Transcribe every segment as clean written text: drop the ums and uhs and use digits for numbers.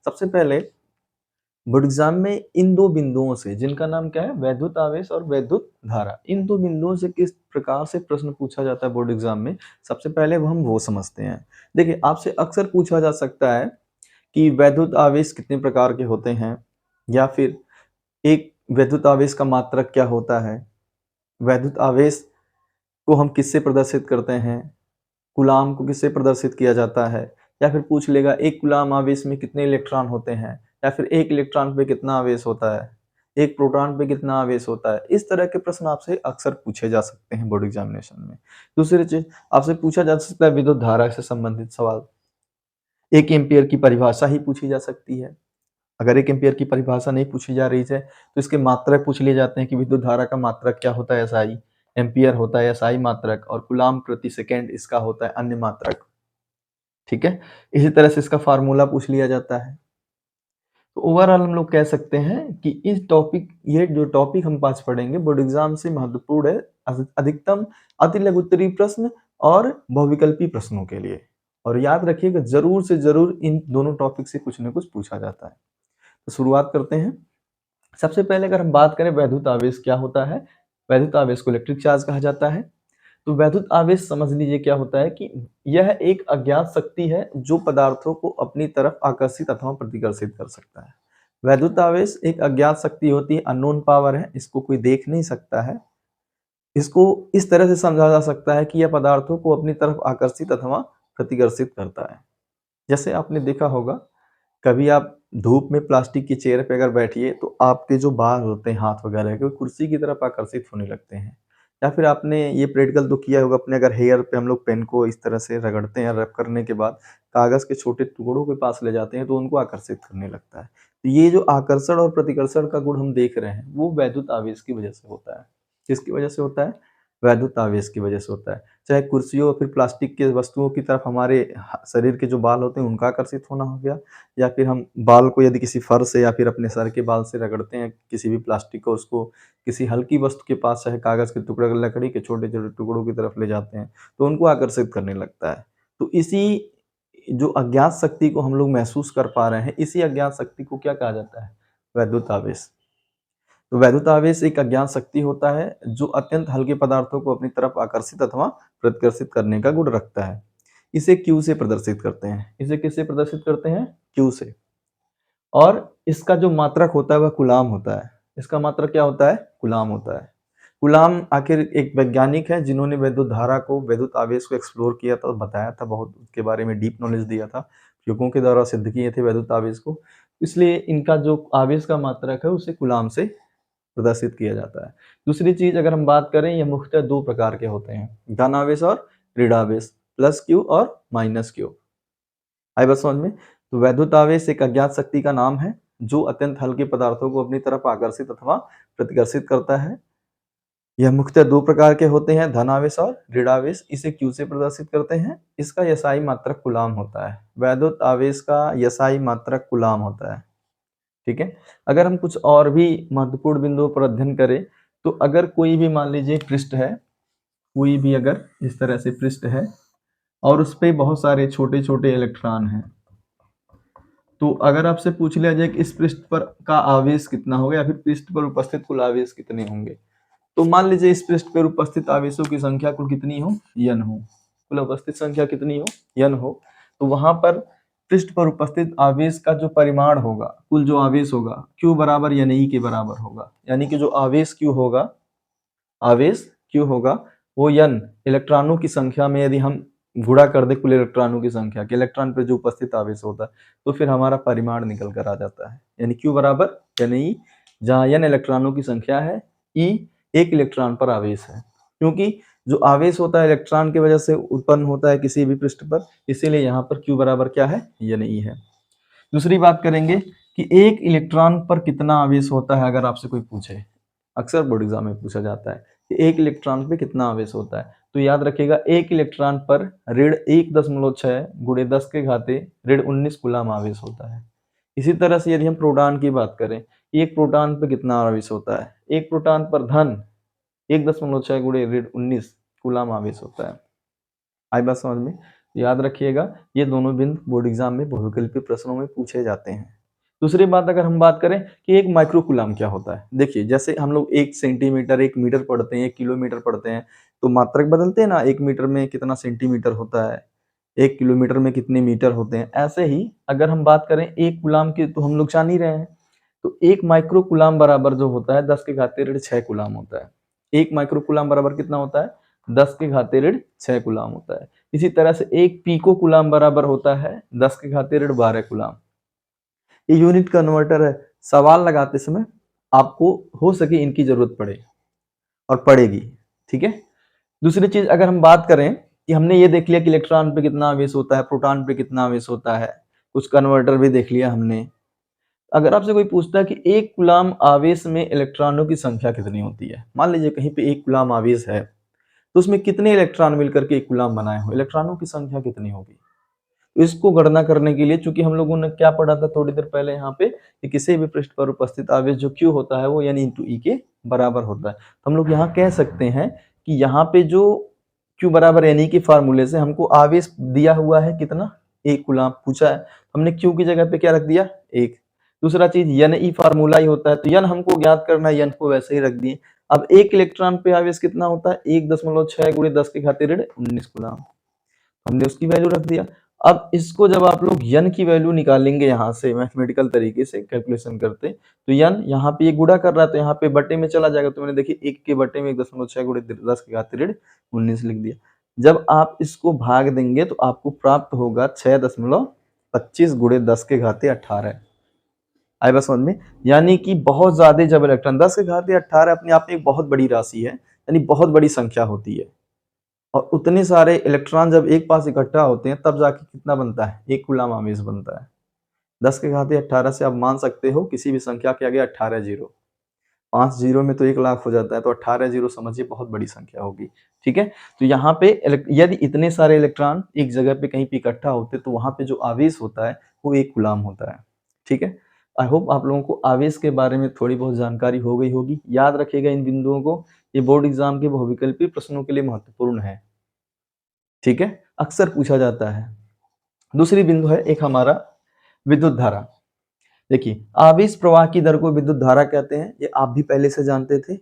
सबसे पहले board exam में इन दो बिंदुओं से, जिनका नाम क्या है, वैद्युत आवेश और वैद्युत धारा, इन दो बिंदुओं से किस प्रकार से प्रश्न पूछा जाता है बोर्ड एग्जाम में, सबसे पहले हम वो समझते हैं। देखिए, आपसे अक्सर पूछा जा सकता है कि वैद्युत आवेश कितने प्रकार के होते हैं, या फिर एक वैद्युत आवेश का मात्रक क्या होता है, वैद्युत आवेश को हम किससे प्रदर्शित करते हैं, कूलाम को किससे प्रदर्शित किया जाता है, या फिर पूछ लेगा एक कूलाम आवेश में कितने इलेक्ट्रॉन होते हैं, या फिर एक इलेक्ट्रॉन पे कितना आवेश होता है, एक प्रोटॉन पे कितना आवेश होता है। इस तरह के प्रश्न आपसे अक्सर पूछे जा सकते हैं बोर्ड एग्जामिनेशन में। दूसरी चीज, आपसे पूछा जा सकता है विद्युत धारा से संबंधित सवाल। 1 एम्पीयर की परिभाषा ही पूछी जा सकती है। अगर 1 एम्पीयर की परिभाषा नहीं पूछी जा रही है तो इसके मात्रक पूछ लिए जाते हैं कि विद्युत धारा का मात्रक क्या होता है, एसआई, एम्पीयर होता है एसआई मात्रक, और कूलाम प्रति सेकंड इसका होता है अन्य मात्रक। ठीक है, इसी तरह से इसका फार्मूला पूछ लिया जाता है। तो ओवरऑल हम लोग कह सकते हैं कि ये जो टॉपिक हम पास पढ़ेंगे बोर्ड एग्जाम से महत्वपूर्ण है, अधिकतम अति लघु उत्तरीय प्रश्न और बहुविकल्पी प्रश्नों के लिए। और याद रखिएगा, जरूर से जरूर इन दोनों टॉपिक से कुछ न कुछ पूछा जाता है। तो शुरुआत करते हैं। सबसे पहले अगर हम बात करें वैद्युत आवेश क्या होता है, वैद्युत आवेश को इलेक्ट्रिक चार्ज कहा जाता है। तो वैद्युत आवेश समझ लीजिए क्या होता है कि यह एक अज्ञात शक्ति है जो पदार्थों को अपनी तरफ आकर्षित अथवा प्रतिकर्षित कर सकता है। वैद्युत आवेश एक अज्ञात शक्ति होती है, अननोन पावर है, इसको कोई देख नहीं सकता है। इसको इस तरह से समझा जा सकता है कि यह पदार्थों को अपनी तरफ आकर्षित अथवा प्रतिकर्षित करता है। जैसे आपने देखा होगा, कभी आप धूप में प्लास्टिक की चेयर पे अगर बैठिए तो आपके जो बाल होते हैं हाथ वगैरह के, वो कुर्सी की तरफ आकर्षित होने लगते हैं। या फिर आपने ये प्रैक्टिकल तो किया होगा अपने, अगर हेयर पे हम लोग पेन को इस तरह से रगड़ते हैं, रब करने के बाद कागज के छोटे टुकड़ों के पास ले जाते हैं तो उनको आकर्षित करने लगता है। तो ये जो आकर्षण और प्रतिकर्षण का गुण हम देख रहे हैं वो वैद्युत आवेश की वजह से होता है। किसकी वजह से होता है? वैद्युत आवेश की वजह से होता है। चाहे कुर्सियों और फिर प्लास्टिक के वस्तुओं की तरफ हमारे शरीर के जो बाल होते हैं उनका आकर्षित होना हो गया, या फिर हम बाल को यदि किसी फर से या फिर अपने सर के बाल से रगड़ते हैं किसी भी प्लास्टिक को, उसको किसी हल्की वस्तु के पास, चाहे कागज के टुकड़े, लकड़ी के छोटे छोटे टुकड़ों की तरफ ले जाते हैं तो उनको आकर्षित करने लगता है। तो इसी जो अज्ञात शक्ति को हम लोग महसूस कर पा रहे हैं, इसी अज्ञात शक्ति को क्या कहा जाता है? वैद्युत आवेश। तो वैद्युत आवेश एक अज्ञात शक्ति होता है जो अत्यंत हल्के पदार्थों को अपनी तरफ आकर्षित अथवा प्रतिकर्षित करने का गुण रखता है। इसे क्यू से प्रदर्शित करते हैं। इसे किससे प्रदर्शित करते हैं? क्यू से। और इसका जो मात्रक होता है वह कूलाम होता है। इसका मात्रक क्या होता है? कूलाम होता है। कूलाम आखिर एक वैज्ञानिक है जिन्होंने वैद्युत धारा को, वैद्युत आवेश को एक्सप्लोर किया था और बताया था, बहुत उसके बारे में डीप नॉलेज दिया था, प्रयोगों के द्वारा सिद्ध किए थे वैद्युत आवेश को। इसलिए इनका जो आवेश का मात्रक है उसे कूलाम से प्रदर्शित किया जाता है। दूसरी चीज अगर हम बात करें, ये मुख्यतः दो प्रकार के होते हैं, धन आवेश और ऋण आवेश, प्लस क्यू और माइनस क्यू। आई बात समझ में? तो वैद्युत आवेश एक अज्ञात शक्ति का नाम है जो अत्यंत हल्के पदार्थों को अपनी तरफ आकर्षित अथवा प्रतिकर्षित करता है। यह मुख्यतः दो प्रकार के होते हैं, धन आवेश और ऋण आवेश। इसे क्यू से प्रदर्शित करते हैं। इसका यसाई मात्रक कूलाम होता है। वैद्युत आवेश का यसाई मात्रक कूलाम होता है। ठीक है। अगर हम कुछ और भी महत्वपूर्ण बिंदुओं पर अध्ययन करें, तो अगर कोई भी मान लीजिए पृष्ठ है, कोई भी अगर इस तरह से पृष्ठ है और उस पे बहुत सारे छोटे छोटे इलेक्ट्रॉन हैं, तो अगर आपसे पूछ लिया जाए कि इस पृष्ठ पर का आवेश कितना होगा या फिर पृष्ठ पर उपस्थित कुल आवेश कितने होंगे, तो मान लीजिए इस पृष्ठ पर उपस्थित आवेशों की संख्या कुल कितनी हो? n हो। कुल उपस्थित संख्या कितनी हो? n हो। तो वहां पर पृष्ठ पर उपस्थित आवेश का जो परिमाण होगा, कुल जो आवेश होगा, Q बराबर NE के बराबर होगा। यानी कि जो आवेश Q होगा, आवेश Q होगा वो n इलेक्ट्रॉनों की संख्या में यदि हम गुणा कर दे कुल इलेक्ट्रॉनों की संख्या के, इलेक्ट्रॉन पर जो उपस्थित आवेश होता है, तो फिर हमारा परिमाण निकल कर आ जाता है। यानी Q बराबर NE, जहाँ n इलेक्ट्रॉनों की संख्या है, E एक इलेक्ट्रॉन पर आवेश है। क्योंकि जो आवेश होता है इलेक्ट्रॉन की वजह से उत्पन्न होता है किसी भी पृष्ठ पर, इसीलिए यहाँ पर Q बराबर क्या है? NE है। दूसरी बात करेंगे कि एक इलेक्ट्रॉन पर कितना आवेश होता है, अगर आपसे कोई पूछे, अक्सर बोर्ड एग्जाम में पूछा जाता है कि एक इलेक्ट्रॉन पे कितना आवेश होता है, तो याद रखिएगा एक इलेक्ट्रॉन पर ऋण 1.6 गुणे 10 के घाते ऋण 19 कूलाम आवेश होता है। इसी तरह से यदि हम प्रोटॉन की बात करें, एक प्रोटॉन पर कितना आवेश होता है, एक प्रोटॉन पर धन 1.6 गुणे ऋण 19 कूलाम आवेश होता है। आई बात समझ में? याद रखिएगा, ये दोनों बिंदु बोर्ड एग्जाम में बहुविकल्पी प्रश्नों में पूछे जाते हैं। दूसरी बात अगर हम बात करें कि एक माइक्रो कूलाम क्या होता है, देखिए जैसे हम लोग 1 सेंटीमीटर 1 मीटर पढ़ते हैं, 1 किलोमीटर पढ़ते हैं, तो मात्रक बदलते हैं ना, 1 मीटर में कितना सेंटीमीटर होता है, 1 किलोमीटर में कितने मीटर होते हैं। ऐसे ही अगर हम बात करें 1 कूलाम की, तो हम लोग जान ही रहे हैं, तो 1 माइक्रो कूलाम बराबर जो होता है 10 के घातीय ऋण 6 कूलाम होता है। 1 माइक्रो कूलाम बराबर कितना होता है, 10 के घातीय ऋण 6 कूलाम होता है। इसी तरह से 1 पीको कूलाम बराबर होता है 10 के घातीय ऋण 12 कूलाम। ये यूनिट कन्वर्टर है, सवाल लगाते समय आपको हो सके इनकी जरूरत पड़े और पड़ेगी, ठीक है। दूसरी चीज अगर हम बात करें कि हमने ये देख लिया कि इलेक्ट्रॉन पे कितना आवेश होता है, प्रोटॉन पे कितना आवेश होता है, कुछ कन्वर्टर भी देख लिया हमने। अगर आपसे कोई पूछता है कि 1 कूलाम आवेश में इलेक्ट्रॉनों की संख्या कितनी होती है, मान लीजिए कहीं पे 1 कूलाम आवेश है, तो उसमें कितने इलेक्ट्रॉन मिलकर के 1 कूलाम बनाए हो, इलेक्ट्रॉनों की संख्या कितनी होगी। तो इसको गणना करने के लिए, चूंकि हम लोगों ने क्या पढ़ा था थोड़ी देर पहले यहाँ पे, कि किसी भी पृष्ठ पर उपस्थित आवेश जो Q होता है वो N इंटू E के बराबर होता है। तो हम लोग यहाँ कह सकते हैं कि यहाँ पे जो Q बराबर NE के फार्मूले से हमको आवेश दिया हुआ है कितना, 1 कूलाम पूछा है, हमने Q की जगह पे क्या रख दिया, 1। दूसरा चीज NE फार्मूला ही होता है, तो N हमको ज्ञात करना है, N को वैसे ही रख दिए। अब 1 इलेक्ट्रॉन पे आवेश कितना होता है, 1.6 गुणे 10 के घातीय ऋण 19 कूलाम, हमने उसकी वैल्यू रख दिया। अब इसको जब आप लोग n की वैल्यू निकालेंगे यहाँ से मैथमेटिकल तरीके से कैलकुलेशन करते, तो n यहाँ पे ये गुणा कर रहा है, तो यहाँ पे बटे में चला जाएगा, तो मैंने देखिए 1 के बटे में 1.6 गुणे 10 के घातीय ऋण 19 लिख दिया। जब आप इसको भाग देंगे तो आपको प्राप्त होगा 6.25 गुणे 10 के घातीय 18। आए बस समझ में, यानी कि बहुत ज्यादा जब इलेक्ट्रॉन 10 के घातीय 18 अपने आप में एक बहुत बड़ी राशि है, यानी बहुत बड़ी संख्या होती है, और उतने सारे इलेक्ट्रॉन जब एक पास इकट्ठा होते हैं तब जाके कितना बनता है, 1 कूलाम आवेश बनता है। 10 के घातीय 18 से आप मान सकते हो किसी भी संख्या के आगे 18 जीरो, 5 जीरो में तो 1 लाख हो जाता है, तो 18 जीरो समझिए बहुत बड़ी संख्या होगी, ठीक है। तो यहाँ पे यदि इतने सारे इलेक्ट्रॉन एक जगह पे कहीं पे इकट्ठा होते तो वहां पे जो आवेश होता है वो 1 कूलाम होता है, ठीक है। आई होप आप लोगों को आवेश के बारे में थोड़ी बहुत जानकारी हो गई होगी। याद रखिएगा इन बिंदुओं को, ये बोर्ड एग्जाम के बहुविकल्पी प्रश्नों के लिए महत्वपूर्ण है, ठीक है, अक्सर पूछा जाता है। दूसरी बिंदु है एक हमारा विद्युत धारा। देखिए आवेश प्रवाह की दर को विद्युत धारा कहते हैं, ये आप भी पहले से जानते थे,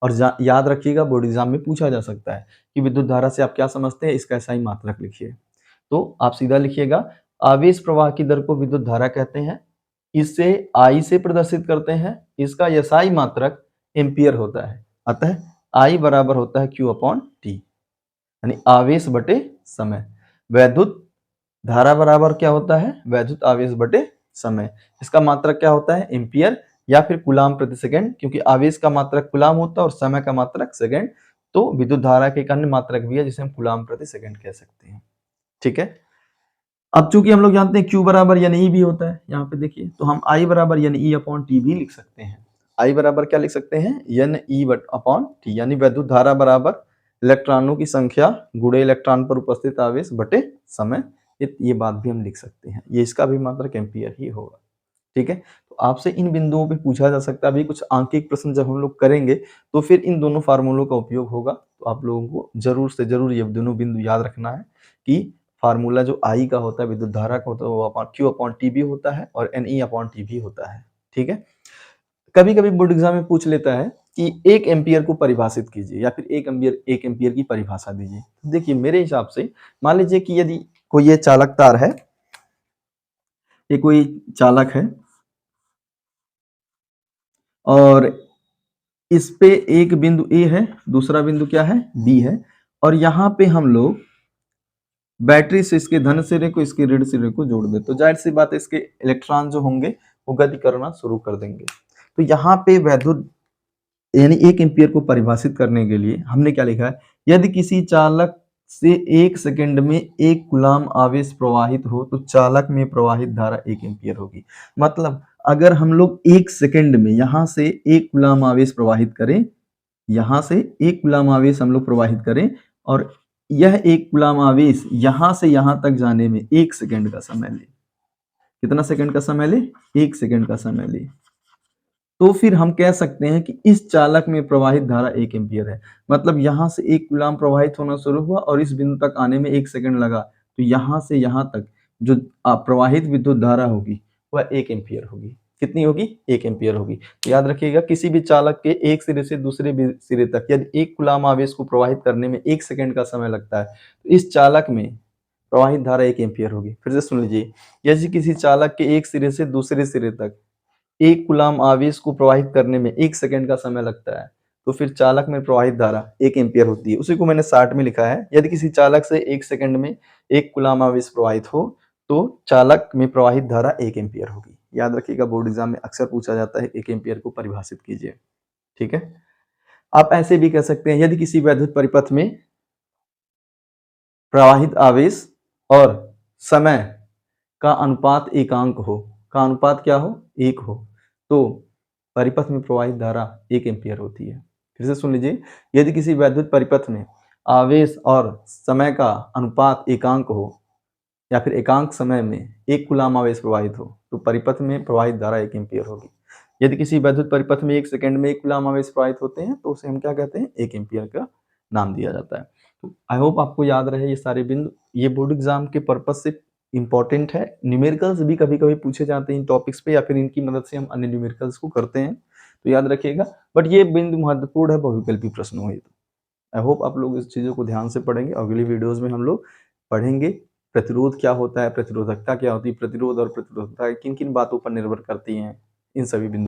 और याद रखिएगा बोर्ड एग्जाम में पूछा जा सकता है कि विद्युत धारा से आप क्या समझते हैं, इसका SI मात्रक लिखिए। तो आप सीधा लिखिएगा, आवेश प्रवाह की दर को विद्युत धारा कहते हैं, इसे I से प्रदर्शित करते हैं, इसका SI मात्रक एम्पियर होता है, अतः I बराबर होता है Q अपॉन T, यानी आवेश बटे समय। वैद्युत धारा बराबर क्या होता है, वैद्युत आवेश बटे समय। इसका मात्रक क्या होता है, एम्पियर या फिर कूलाम प्रति सेकंड, क्योंकि आवेश का मात्रक कूलाम होता है और समय का मात्रक सेकंड। तो विद्युत धारा के एक अन्य मात्रक भी है जिसे हम कूलाम प्रति सेकंड कह सकते हैं, ठीक है। अब चूंकि हम लोग जानते हैं Q बराबर NE भी होता है, यहाँ पे देखिए, तो हम I बराबर NE अपॉन T भी लिख सकते हैं। I बराबर क्या लिख सकते हैं, NE अपॉन T, यानी वैद्युत धारा बराबर इलेक्ट्रॉनों की संख्या गुणे इलेक्ट्रॉन पर उपस्थित आवेश बटे समय। ये बात भी हम लिख सकते हैं, ये इसका भी मात्रक एम्पियर ही होगा, ठीक है। तो आपसे इन बिंदुओं पे पूछा जा सकता है। अभी कुछ आंकिक प्रश्न जब हम लोग करेंगे तो फिर इन दोनों फार्मूलों का उपयोग होगा, तो आप लोगों को जरूर से जरूर ये दोनों बिंदु याद रखना है कि फार्मूला जो I का होता है विद्युत धारा का होता है वो Q अपॉन T भी होता है और NE अपॉन T भी होता है, ठीक है। कभी कभी बोर्ड एग्जाम में पूछ लेता है कि 1 एम्पियर को परिभाषित कीजिए या फिर 1 एम्पियर की परिभाषा दीजिए। देखिए मेरे हिसाब से मान लीजिए कि यदि कोई ये चालक तार है, ये कोई चालक है और इस पे एक बिंदु A है, दूसरा बिंदु क्या है, B है, और यहाँ पे हम लोग बैटरी से इसके धन सिरे को इसके ऋण सिरे को जोड़ दे, तो जाहिर सी बात है इसके इलेक्ट्रॉन जो होंगे वो गति करना शुरू कर देंगे। तो यहाँ पे वैद्युत यानी 1 एम्पियर को परिभाषित करने के लिए हमने क्या लिखा है, यदि किसी चालक से 1 सेकंड में 1 कूलाम आवेश प्रवाहित हो तो चालक में प्रवाहित धारा 1 एम्पियर होगी। मतलब अगर हम लोग 1 सेकंड में यहाँ से 1 कूलाम आवेश प्रवाहित करें, यहाँ से 1 कूलाम आवेश हम लोग प्रवाहित करें, और यह 1 कूलाम आवेश यहाँ से यहाँ तक जाने में 1 सेकंड का समय ले, कितना सेकंड का समय ले, 1 सेकंड का समय ले, तो फिर हम कह सकते हैं कि इस चालक में प्रवाहित धारा 1 एम्पियर है। मतलब यहाँ से 1 कूलाम प्रवाहित होना शुरू हुआ और इस बिंदु तक आने में 1 सेकंड लगा, तो यहाँ से यहाँ तक जो प्रवाहित विद्युत धारा होगी वह 1 एम्पीयर होगी। कितनी होगी? 1 एम्पीयर होगी। तो याद रखिएगा, किसी भी चालक के एक सिरे से दूसरे सिरे तक यदि 1 कूलाम आवेश को प्रवाहित करने में 1 सेकंड का समय लगता है, तो इस चालक में प्रवाहित धारा 1 एम्पीयर होगी। फिर से सुन लीजिए, यदि किसी चालक के एक सिरे से दूसरे सिरे तक 1 कूलाम आवेश को प्रवाहित करने में 1 सेकंड का समय लगता है, तो फिर चालक में प्रवाहित धारा 1 एम्पीयर होती है। उसी को मैंने शॉर्ट में लिखा है, यदि किसी चालक से 1 सेकंड में 1 कूलाम आवेश प्रवाहित हो, तो चालक में प्रवाहित धारा 1 एम्पीयर होगी। याद रखिएगा, बोर्ड एग्जाम में अक्सर पूछा जाता है, 1 एम्पीयर को परिभाषित कीजिए। ठीक है? आप ऐसे भी कह सकते हैं, यदि किसी वैद्युत परिपथ में प्रवाहित आवेश और समय का अनुपात एकांक हो, का अनुपात क्या हो? 1 हो, तो परिपथ में प्रवाहित धारा 1 एम्पीयर होती है। फिर से सुन लीजिए, यदि किसी वैद्युत परिपथ में आवेश और समय का अनुपात एकांक हो या फिर एकांक समय में 1 कूलाम आवेश प्रवाहित हो, तो परिपथ में प्रवाहित धारा 1 एम्पीयर होगी। यदि किसी वैद्युत परिपथ में 1 सेकंड में 1 कूलाम आवेश प्रवाहित होते हैं, तो उसे हम क्या कहते हैं? 1 एम्पीयर का नाम दिया जाता है। तो आई होप आपको याद रहे ये सारे बिंदु। ये बोर्ड एग्जाम के पर्पज से इम्पोर्टेंट है। न्यूमेरिकल्स भी कभी-कभी पूछे जाते हैं इन टॉपिक्स पे, या फिर इनकी मदद से हम अन्य न्यूमेरिकल्स को करते हैं, तो याद रखिएगा। बट ये बिंदु महत्वपूर्ण है बहुविकल्पी प्रश्न हुए तो। आई होप आप लोग इस चीज़ों को ध्यान से पढ़ेंगे। अगली वीडियोज़ में हम लोग पढ़ेंगे प्रतिरोध क्या होता है, प्रतिरोधकता क्या होती है, प्रतिरोध और प्रतिरोधकता किन-किन बातों पर निर्भर करती हैं, इन सभी बिंदु